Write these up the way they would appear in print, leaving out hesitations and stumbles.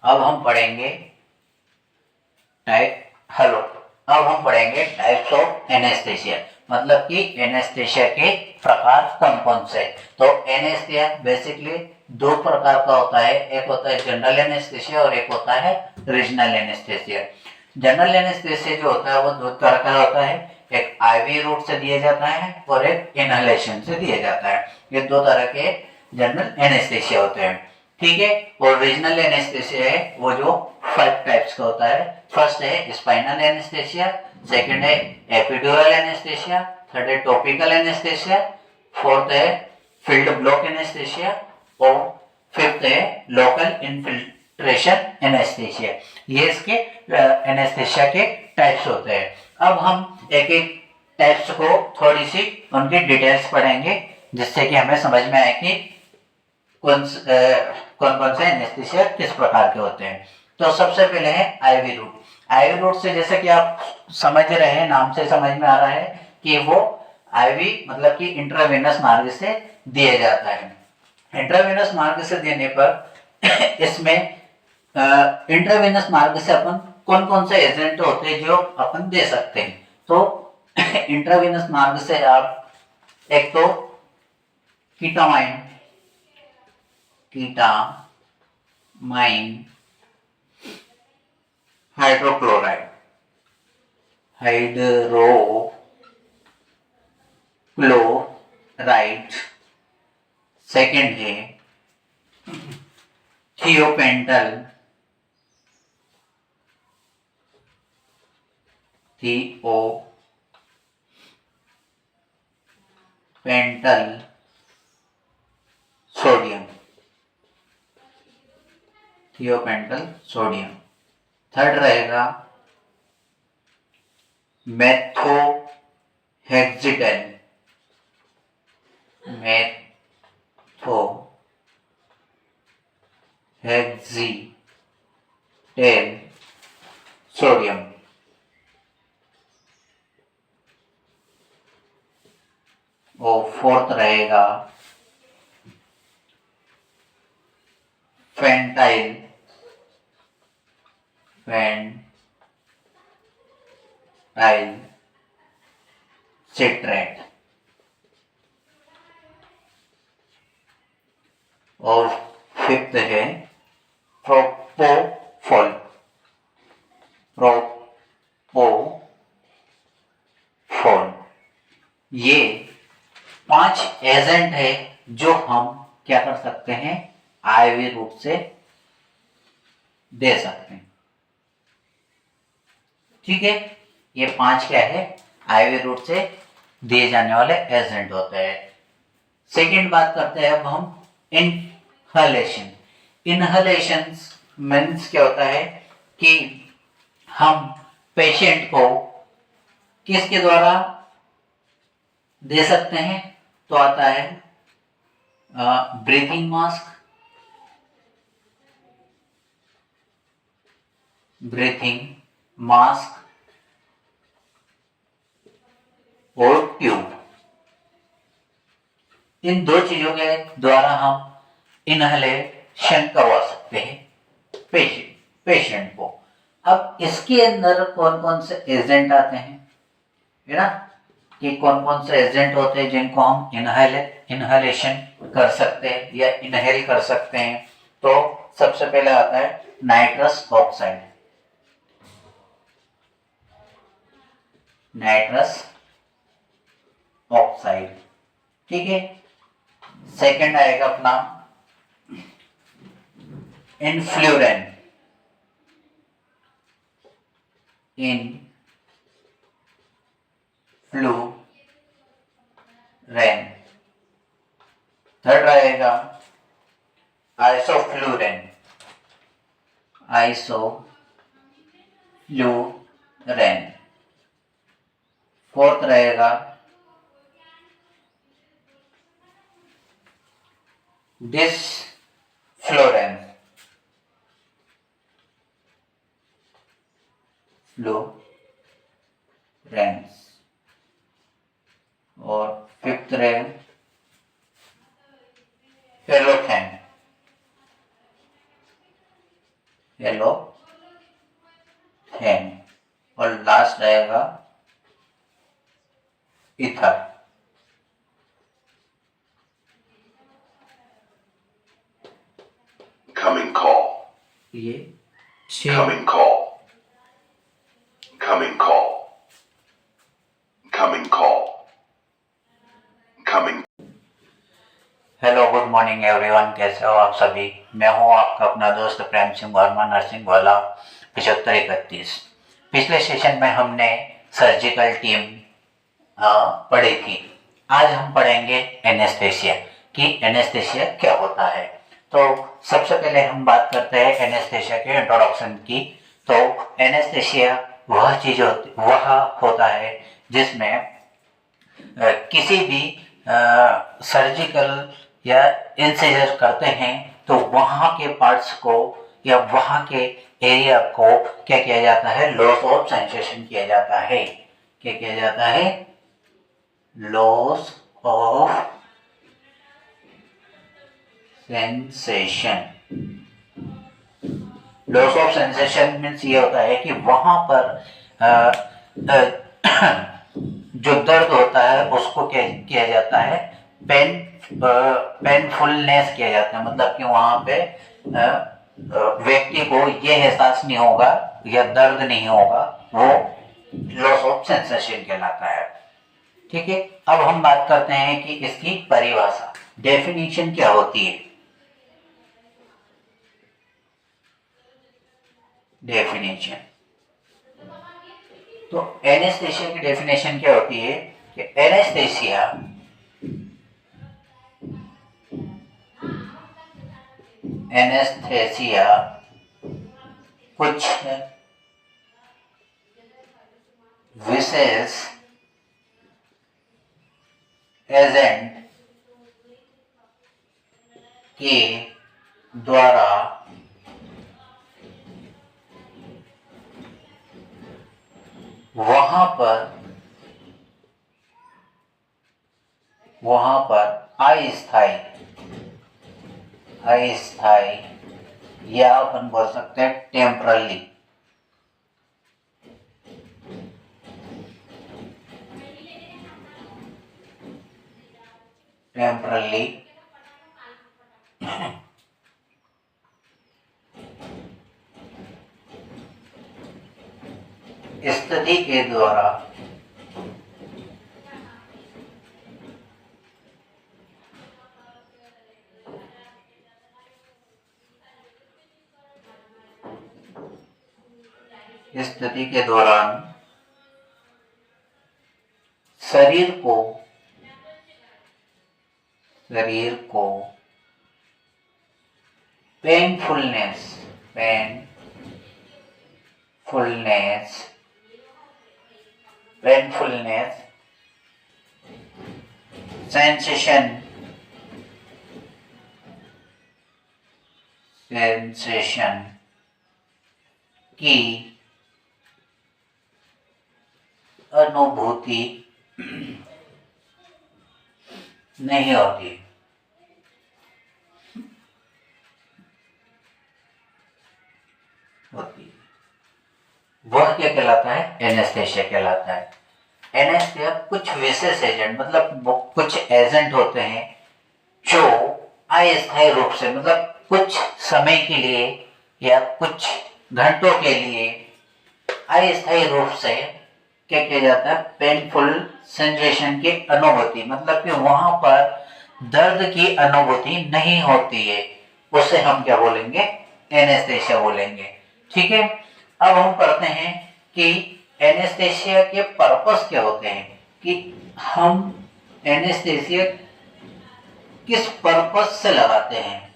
अब हम पढ़ेंगे टाइप हेलो अब हम पढ़ेंगे टाइप्स ऑफ एनेस्थेसिया, मतलब कि एनेस्थेसिया के प्रकार कौन कौन से। तो एनेस्थेसिया बेसिकली दो प्रकार का होता है, एक होता है जनरल एनेस्थेसिया और एक होता है रीजनल एनेस्थेसिया। जनरल एनेस्थेसिया जो होता है वो दो तरह का होता है, एक आईवी रूट से दिया जाता है और एक इनहेलेशन से दिया जाता है। ये दो तरह के जनरल एनेस्थेसिया होते हैं, ठीक है। और रीजनल एनेस्थेसिया है वो जो 5 टाइप्स का होता है। फर्स्ट है स्पाइनल एनेस्थेसिया, सेकंड है एपिड्यूरल एनेस्थेसिया, थर्ड है टॉपिकल एनेस्थेसिया, फोर्थ है फील्ड ब्लॉक एनेस्थेसिया और फिफ्थ है लोकल इन्फिल्ट्रेशन एनेस्थेसिया। ये इसके एनेस्थेसिया के टाइप्स होते हैं। अब हम एक एक टाइप्स को थोड़ी सी उनकी डिटेल्स पढ़ेंगे जिससे कि हमें समझ में आए कि कौन कौन से एनेस्थेसिया किस प्रकार के होते हैं। तो सबसे पहले है आईवी रूट। आईवी रूट से जैसे कि आप समझ रहे हैं, नाम से समझ में आ रहा है कि वो आईवी मतलब कि इंट्रावेनस मार्ग से दिया जाता है। इंट्रावेनस मार्ग से देने पर इसमें इंट्रावेनस मार्ग से अपन कौन कौन से एजेंट होते हैं जो अपन दे सकते हैं। तो इंट्रावेनस मार्ग से आप एक तो कीटामाइन हाइड्रोक्लोराइड सेकेंड है थियोपेंटल सोडियम थर्ड रहेगा मेथोहेक्सिडेन सोडियम। और फोर्थ रहेगा फेंटाइल सिट्रेट। और फिफ्थ है प्रोपोफॉल ये 5 एजेंट है जो हम क्या कर सकते हैं, आईवी रूट से दे सकते हैं, ठीक है। ये 5 क्या है, आईवी रूट से दिए जाने वाले एजेंट होते हैं। सेकेंड बात करते हैं अब हम इनहलेशन। इनहलेशन मीन्स क्या होता है कि हम पेशेंट को किसके द्वारा दे सकते हैं। तो आता है ब्रीथिंग मास्क और ट्यूब। इन दो चीजों के द्वारा हम इनहलेशन करवा सकते हैं पेशेंट को। अब इसके अंदर कौन कौन से एजेंट आते हैं, है ना, कि कौन कौन से एजेंट होते हैं जिनको हम इनहलेशन कर सकते हैं या इनहेल कर सकते हैं। तो सबसे पहले आता है नाइट्रस ऑक्साइड, ठीक है। सेकंड आएगा अपना इनफ्लुरेन थर्ड रहेगा आइसोफ्लूरेन फोर्थ रहेगा डिसफ्लोरेन और फिफ्थ रहेगा एलोथेन, और लास्ट आएगा इथर। Coming call. ये Coming call. Coming call. Coming call. Coming. Hello, good morning everyone, कैसे हो आप सभी। मैं हूं आपका अपना दोस्त प्रेम सिंह वर्मा, नर्सिंग वाला 7531। पिछले सेशन में हमने सर्जिकल टीम पढ़ी थी। आज हम पढ़ेंगे एनेस्थेसिया कि एनेस्थेसिया क्या होता है। तो सबसे पहले हम बात करते हैं एनेस्थेसिया के इंट्रोडक्शन की। तो एनेस्थेसिया वह होता है जिसमें किसी भी सर्जिकल या इंसिजर करते हैं तो वहाँ के पार्ट्स को या वहाँ के एरिया को क्या किया जाता है, लॉस ऑफ सेंसेशन किया जाता है। क्या किया जाता है, loss of sensation. Loss of sensation means ये होता है कि वहां पर जो दर्द होता है उसको क्या किया जाता है, पेनफुलनेस किया जाता है। मतलब कि वहां पे व्यक्ति को ये एहसास नहीं होगा या दर्द नहीं होगा, वो लॉस ऑफ सेंसेशन कहलाता है। ठीक है, अब हम बात करते हैं कि इसकी परिभाषा, डेफिनेशन क्या होती है। डेफिनेशन, तो एनेस्थेसिया की डेफिनेशन क्या होती है कि एनेस्थेसिया कुछ विशेष एजेंट के द्वारा वहां पर अस्थायी या अपन बोल सकते हैं टेम्परली स्थिति के द्वारा स्थिति के दौरान शरीर को पेनफुलनेस सेंसेशन की अनुभूति नहीं होती। वह क्या कहलाता है, एनेस्थेसिया कहलाता है। एनेस्थेसिया कुछ विशेष एजेंट, मतलब कुछ एजेंट होते हैं जो अस्थायी रूप से, मतलब कुछ समय के लिए या कुछ घंटों के लिए अस्थायी रूप से क्या किया जाता है, पेनफुल सेंसेशन की अनुभूति, मतलब कि वहां पर दर्द की अनुभूति नहीं होती है, उसे हम क्या बोलेंगे, एनेस्थेसिया बोलेंगे। ठीक है, अब हम पढ़ते हैं कि एनेस्थेसिया के पर्पस क्या होते हैं, कि हम एनेस्थेसिया किस पर्पस से लगाते हैं।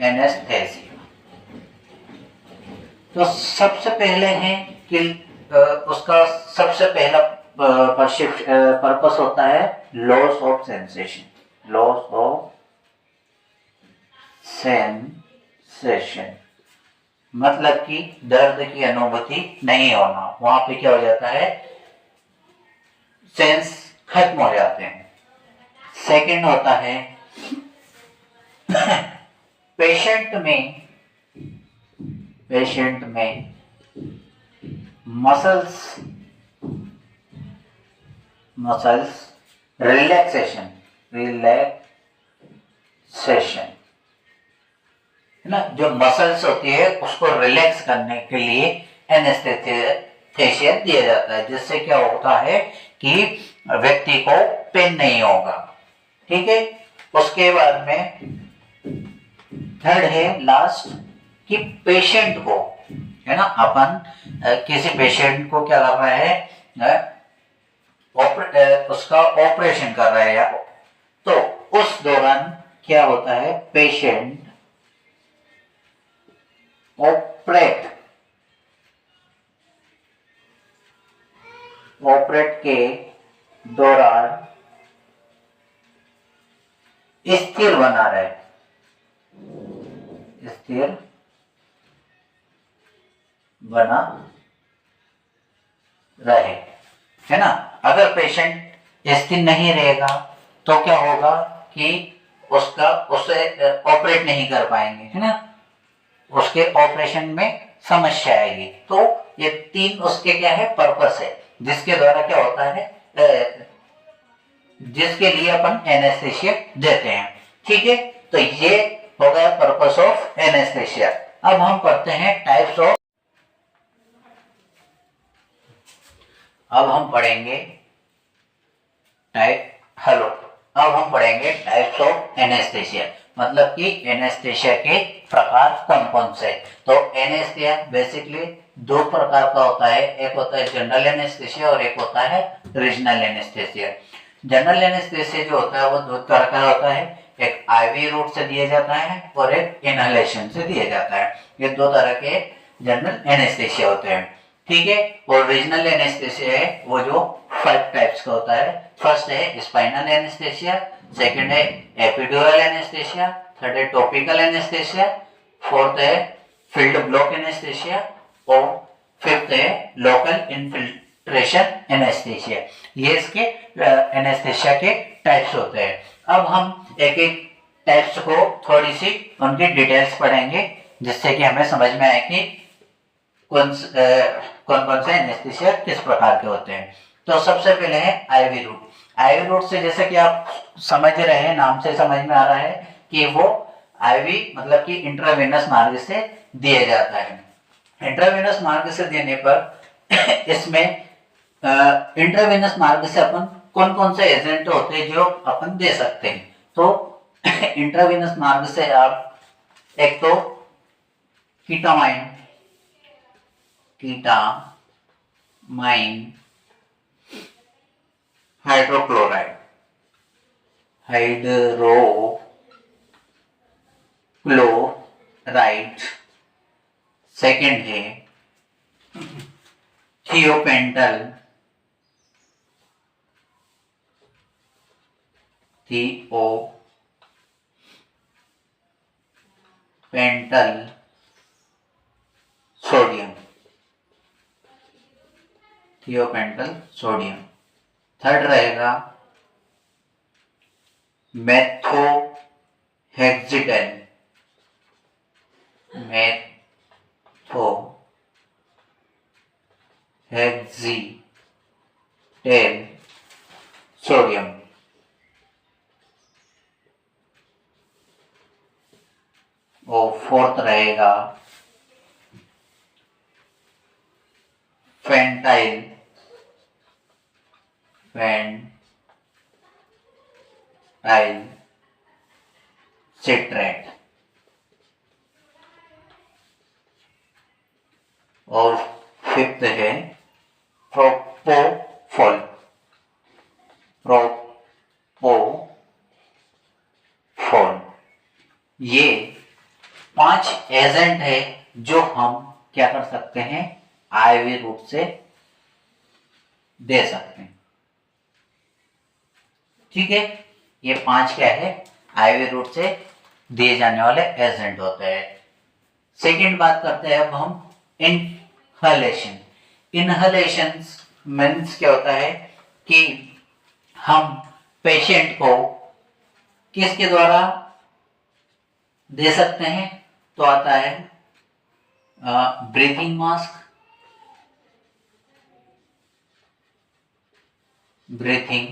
एनेस्थेसिया तो सबसे पहले है कि उसका सबसे पहला पर्पस होता है लॉस ऑफ सेंसेशन। मतलब कि दर्द की अनुभूति नहीं होना, वहां पे क्या हो जाता है, सेंस खत्म हो जाते हैं, सेकंड होता है पेशेंट में मसल्स रिलैक्सेशन है ना, जो मसल्स होती है उसको रिलैक्स करने के लिए एनेस्थेसिया दिया जाता है, जिससे क्या होता है कि व्यक्ति को पेन नहीं होगा। ठीक है, उसके बाद में थर्ड है लास्ट कि पेशेंट को, है ना, अपन किसी पेशेंट को क्या कर रहे हैं, उसका ऑपरेशन कर रहे हैं, तो उस दौरान क्या होता है, पेशेंट ऑपरेट के दौरान स्थिर बना रहे, है ना। अगर पेशेंट स्थिर नहीं रहेगा तो क्या होगा कि उसे ऑपरेट नहीं कर पाएंगे, है ना, उसके ऑपरेशन में समस्या आएगी। तो ये तीन उसके क्या है, पर्पस है, जिसके द्वारा क्या होता है, जिसके लिए अपन एनेस्थेसिया देते हैं। ठीक है, तो ये हो गया पर्पस ऑफ एनेस्थेसिया। अब हम पढ़ते हैं टाइप्स ऑफ, अब हम पढ़ेंगे टाइप्स ऑफ एनेस्थेसिया, मतलब कि एनेस्थेसिया के प्रकार कौन कौन से। तो एनेस्थेसिया बेसिकली दो प्रकार का होता है, एक होता है जनरल एनेस्थेसिया और एक होता है रीजनल एनेस्थेसिया। जनरल एनेस्थेसिया जो होता है वो दो तरह का होता है, एक आईवी रूट से दिया जाता है और एक इनहेलेशन से दिया जाता है। ये दो तरह के जनरल एनेस्थेसिया होते हैं। ठीक है, और रीजनल एनेस्थेसिया है वो जो 5 टाइप्स का होता है। फर्स्ट है स्पाइनल एनेस्थेसिया, सेकंड है एपिड्यूरल एनेस्थेसिया, थर्ड है टॉपिकल एनेस्थेसिया, फोर्थ है फील्ड ब्लॉक एनेस्थेसिया और फिफ्थ है लोकल इन्फिल्ट्रेशन एनेस्थेसिया। ये इसके एनेस्थेसिया के टाइप्स होते हैं। अब हम एक एक टाइप्स को थोड़ी सी उनकी डिटेल्स पढ़ेंगे, जिससे कि हमें समझ में आए कि कौन कौन से एनेस्थेसिया किस प्रकार के होते हैं। तो सबसे पहले है आईवी रूट। आईवी रूट से जैसे कि आप समझ रहे हैं, नाम से समझ में आ रहा है कि वो आईवी मतलब कि इंट्रावेनस मार्ग से दिया जाता है। इंट्रावेनस मार्ग से देने पर इसमें इंट्रावेनस मार्ग से अपन कौन कौन से एजेंट होते हैं जो अपन दे सकते हैं। तो इंट्रावेनस मार्ग से आप एक तो कीटामाइन हाइड्रोक्लोराइड सेकंड है थियोपेंटल सोडियम। थर्ड रहेगा मेथोहेक्सिटेन सोडियम। और फोर्थ रहेगा फेंटाइल सिट्रेट। और फिफ्थ है प्रोपोफॉल। ये 5 एजेंट है जो हम क्या कर सकते हैं, आईवी रूट से दे सकते हैं। ठीक है, ये 5 क्या है, आईवी रूट से दिए जाने वाले एजेंट होते हैं। सेकंड बात करते हैं अब हम इनहलेशन। इनहलेशन मीन्स क्या होता है कि हम पेशेंट को किसके द्वारा दे सकते हैं? तो आता है ब्रीथिंग मास्क, ब्रीथिंग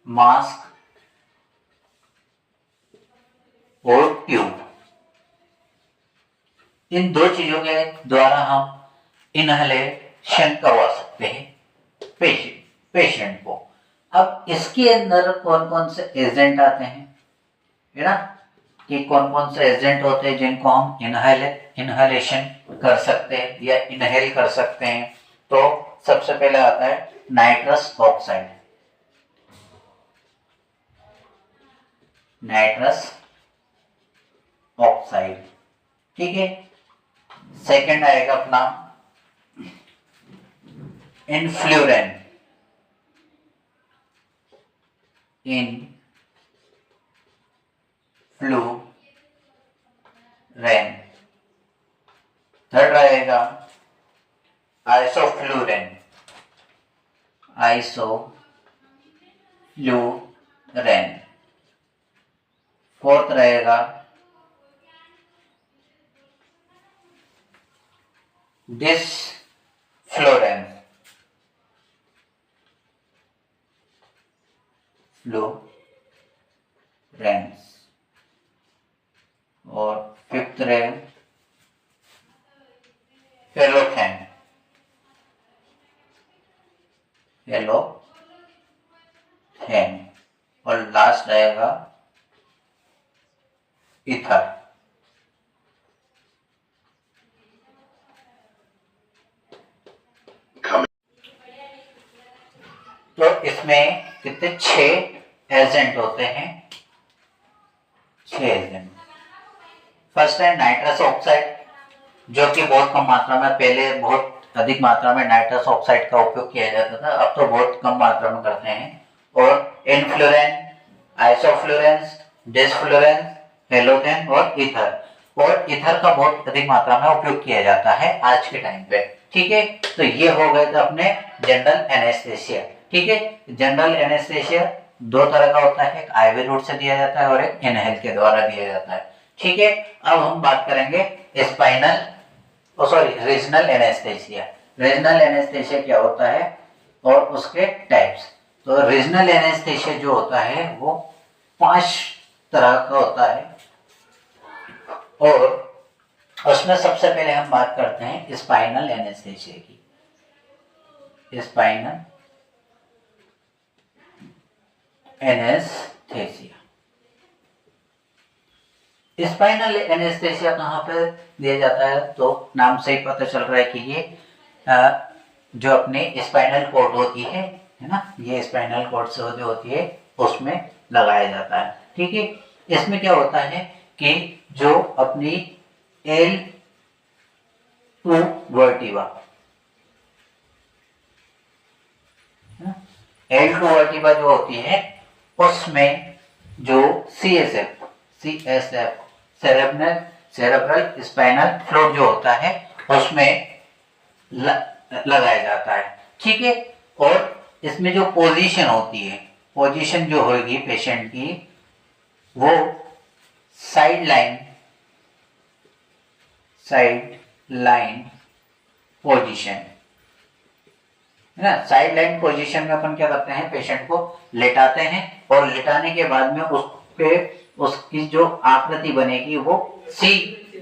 मास्क और ट्यूब। इन दो चीजों के द्वारा हम इनहलेशन करवा सकते हैं पेशेंट को। अब इसके अंदर कौन कौन से एजेंट आते हैं, है ना, कि कौन कौन से एजेंट होते हैं जिनको हम इनहलेशन कर सकते हैं या इनहेल कर सकते हैं। तो सबसे पहले आता है नाइट्रस ऑक्साइड, नाइट्रस ऑक्साइड, ठीक है। सेकंड आएगा अपना इनफ्लुरेन, इनफ्लुरेन। थर्ड रहेगा आइसोफ्लुरेन, आइसोफ्लुरेन। फोर्थ रहेगा डिसफ्लोरेन, फ्लोरेंस। और फिफ्थ रहेगा हेलोथेन, हेलोथेन। और लास्ट रहेगा ईथर। तो इसमें कितने 6 एजेंट होते हैं, 6 एजेंट। फर्स्ट है नाइट्रस ऑक्साइड, जो कि बहुत कम मात्रा में, पहले बहुत अधिक मात्रा में नाइट्रस ऑक्साइड का उपयोग किया जाता था, अब तो बहुत कम मात्रा में करते हैं। और इनफ्लुरेन, आइसोफ्लुरेंस, डिसफ्लुरेंस, हेलोथेन और ईथर। और ईथर का बहुत अधिक मात्रा में उपयोग किया जाता है आज के टाइम पे, ठीक है। तो ये हो गए थे अपने जनरल एनेस्थेसिया, ठीक है। जनरल एनेस्थेसिया 2 तरह का होता है, एक आईवी रूट से दिया जाता है और एक इनहेल के द्वारा दिया जाता है, ठीक है। अब हम बात करेंगे रीजनल एनेस्थेसिया। रीजनल एनेस्थेसिया क्या होता है और उसके टाइप्स। तो रीजनल एनेस्थेसिया जो होता है वो 5 तरह का होता है, और उसमें सबसे पहले हम बात करते हैं स्पाइनल एनेस्थेसिया की। स्पाइनल एनेस्थेसिया, स्पाइनल एनेस्थेसिया कहाँ पे दिया जाता है? तो नाम से ही पता चल रहा है कि ये जो अपने स्पाइनल कॉर्ड होती है ना, ये स्पाइनल कॉर्ड से जो होती है उसमें लगाया जाता है, ठीक है। इसमें क्या होता है कि जो अपनी L2 वर्टिब्रा, L2 वर्टिब्रा जो होती है उसमें जो CSF सेरेब्रल स्पाइनल फ्लूइड जो होता है उसमें लगाया जाता है, ठीक है। और इसमें जो पोजीशन होती है, पोजीशन जो होगी पेशेंट की, वो साइड लाइन पोजीशन है ना। साइड लाइन पोजीशन में अपन क्या करते हैं, पेशेंट को लेटाते हैं और लेटाने के बाद में उस पे उसकी जो आकृति बनेगी वो सी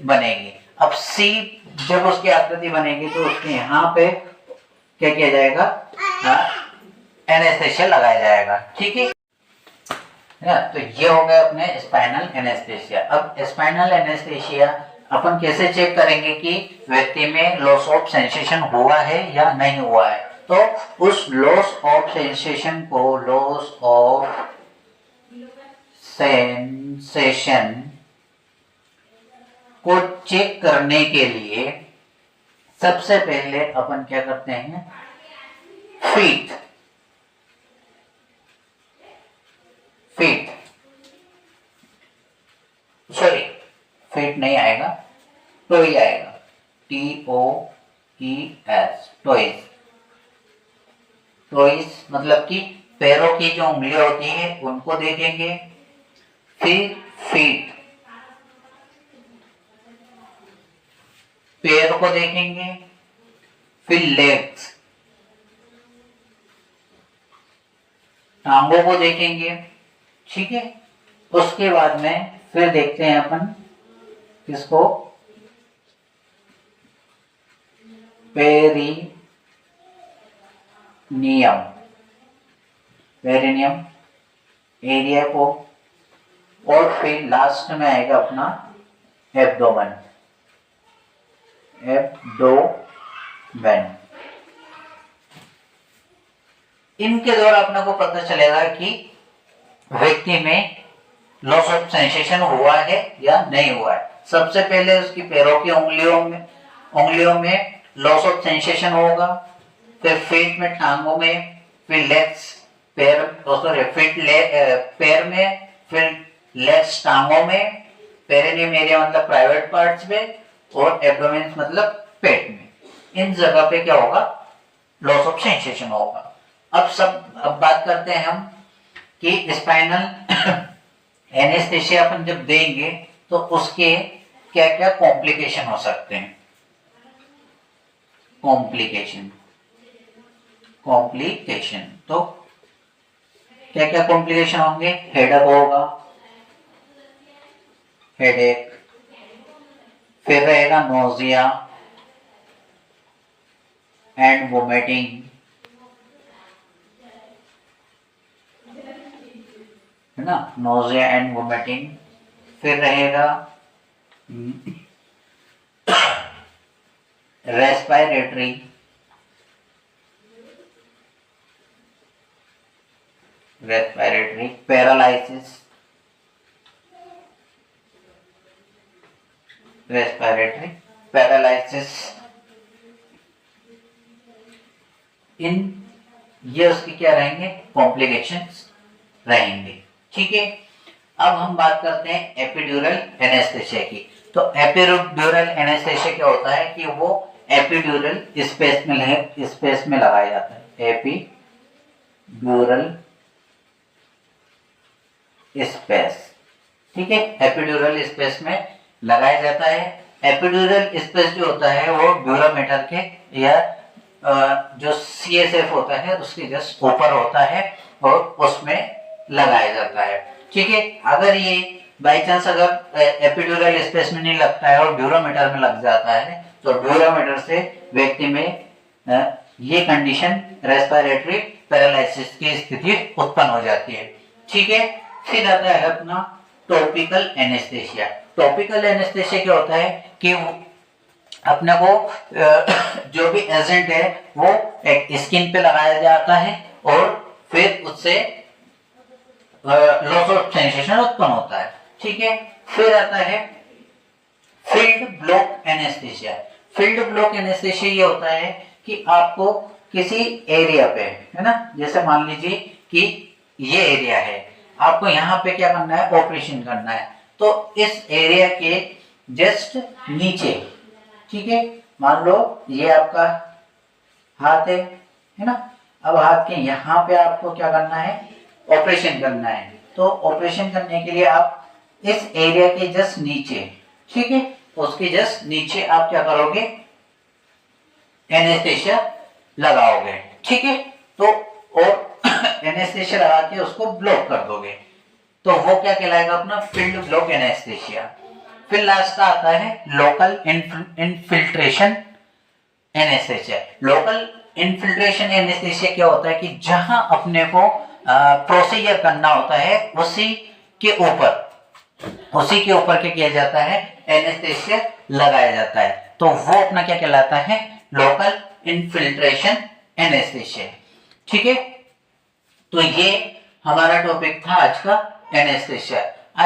बनेगी। अब सी जब उसकी आकृति बनेगी तो उसके यहाँ पे क्या किया जाएगा, एनेस्थेसिया लगाया जाएगा, ठीक है ना। तो ये हो गया अपने स्पाइनल एनेस्थेसिया। अब स्पाइनल एनेस्थेसिया अपन कैसे चेक करेंगे कि व्यक्ति में लॉस ऑफ सेंसेशन हुआ है या नहीं हुआ है? तो उस लॉस ऑफ सेंसेशन को चेक करने के लिए सबसे पहले अपन क्या करते हैं, फीट नहीं आएगा, टोई आएगा, TOES, टोइस मतलब कि पैरों की जो उंगलियां होती है उनको देखेंगे, फिर फीट, पैर को देखेंगे, फिर लेग्स, टांगों को देखेंगे, ठीक है। उसके बाद में फिर देखते हैं अपन किसको, पेरिनियम, पेरिनियम एरिया को, और फिर लास्ट में आएगा अपना एब्डोमेन, एब्डोमेन। इनके द्वारा अपने को पता चलेगा कि व्यक्ति में लॉस ऑफ सेंसेशन हुआ है या नहीं हुआ है। सबसे पहले उसकी पैरों की उंगलियों में लॉस ऑफ सेंसेशन होगा, फिर फीट में, टांगों में, फिर लेग्स, पैर, पैर में, फिर लेग्स, टांगों में, पेरिनियम एरिया मतलब प्राइवेट पार्ट्स में, और एब्डोमेन मतलब पेट में। इन जगह पे क्या होगा, लॉस ऑफ सेंसेशन होगा। अब बात करते हैं हम कि स्पाइनल एनेस्थेसिया अपन जब देंगे तो उसके क्या क्या कॉम्प्लिकेशन हो सकते हैं। कॉम्प्लिकेशन तो क्या क्या कॉम्प्लिकेशन होंगे, हेडेक होगा, हेडेक, फिर रहेगा नोजिया एंड वोमिटिंग, है ना, नोजिया एंड वोमिटिंग। फिर रहेगा रेस्पिरेटरी, पैरालिसिस, रेस्पिरेटरी पैरालिसिस। ये उसके क्या रहेंगे, कॉम्प्लिकेशंस रहेंगे, ठीक है। अब हम बात करते हैं एपिड्यूरल एनेस्थेसिया की। तो एपिड्यूरल एनेस्थेसिया क्या होता है कि वो एपिड्यूरल स्पेस में लगाया जाता है। एपिड्यूरल स्पेस, ठीक है, एपिड्यूरल स्पेस में लगाया जाता है। एपिड्यूरल स्पेस जो होता है वो ड्यूरामीटर के या जो CSF होता है उसके जस्ट ऊपर होता है और उसमें लगाया जाता है, ठीक है। अगर ये बाई चांस अगर एपिड्यूरल स्पेस में नहीं लगता है और ड्यूरामीटर में लग जाता है तो ड्यूरामीटर से व्यक्ति में ये कंडीशन रेस्पिरेटरी पैरालिसिस की स्थिति उत्पन्न हो जाती है, ठीक है। फिर आता है अपना टॉपिकल एनेस्थेसिया। टॉपिकल एनेस्थेसिया क्या होता है कि अपने को जो भी एजेंट है वो एक स्किन पे लगाया जाता है और फिर उससे लॉस ऑफ सेंसेशन उत्पन्न होता है, ठीक है। फिर आता है field block anaesthesia. Field block anaesthesia ये होता है कि आपको किसी एरिया पे, है ना, जैसे मान लीजिए कि ये एरिया है, आपको यहाँ पे क्या करना है, ऑपरेशन करना है। तो इस एरिया के जस्ट नीचे, ठीक है, मान लो ये आपका हाथ है ना, अब हाथ के यहाँ पे आपको क्या करना है, ऑपरेशन करना है। तो ऑपरेशन करने के लिए आप इस एरिया के जस्ट नीचे, ठीक है, उसके जस्ट नीचे आप क्या करोगे, एनेस्थेसिया लगाओगे, ठीक है। तो और एनेस्थेसिया लगा के उसको ब्लॉक कर दोगे, तो वो क्या कहलाएगा, अपना फील्ड ब्लॉक एनेस्थेसिया। फिर लास्ट का आता है local infiltration anaesthesia. Local infiltration anaesthesia क्या होता है कि जहां अपने को प्रोसीजर करना होता है उसी के ऊपर क्या किया जाता है, एनेस्थेसिया लगाया जाता है। तो वो अपना क्या कहलाता है, लोकल इनफिल्ट्रेशन एनेस्थेसिया, ठीक है। तो ये हमारा टॉपिक था आज का, एनेस्थेसिया।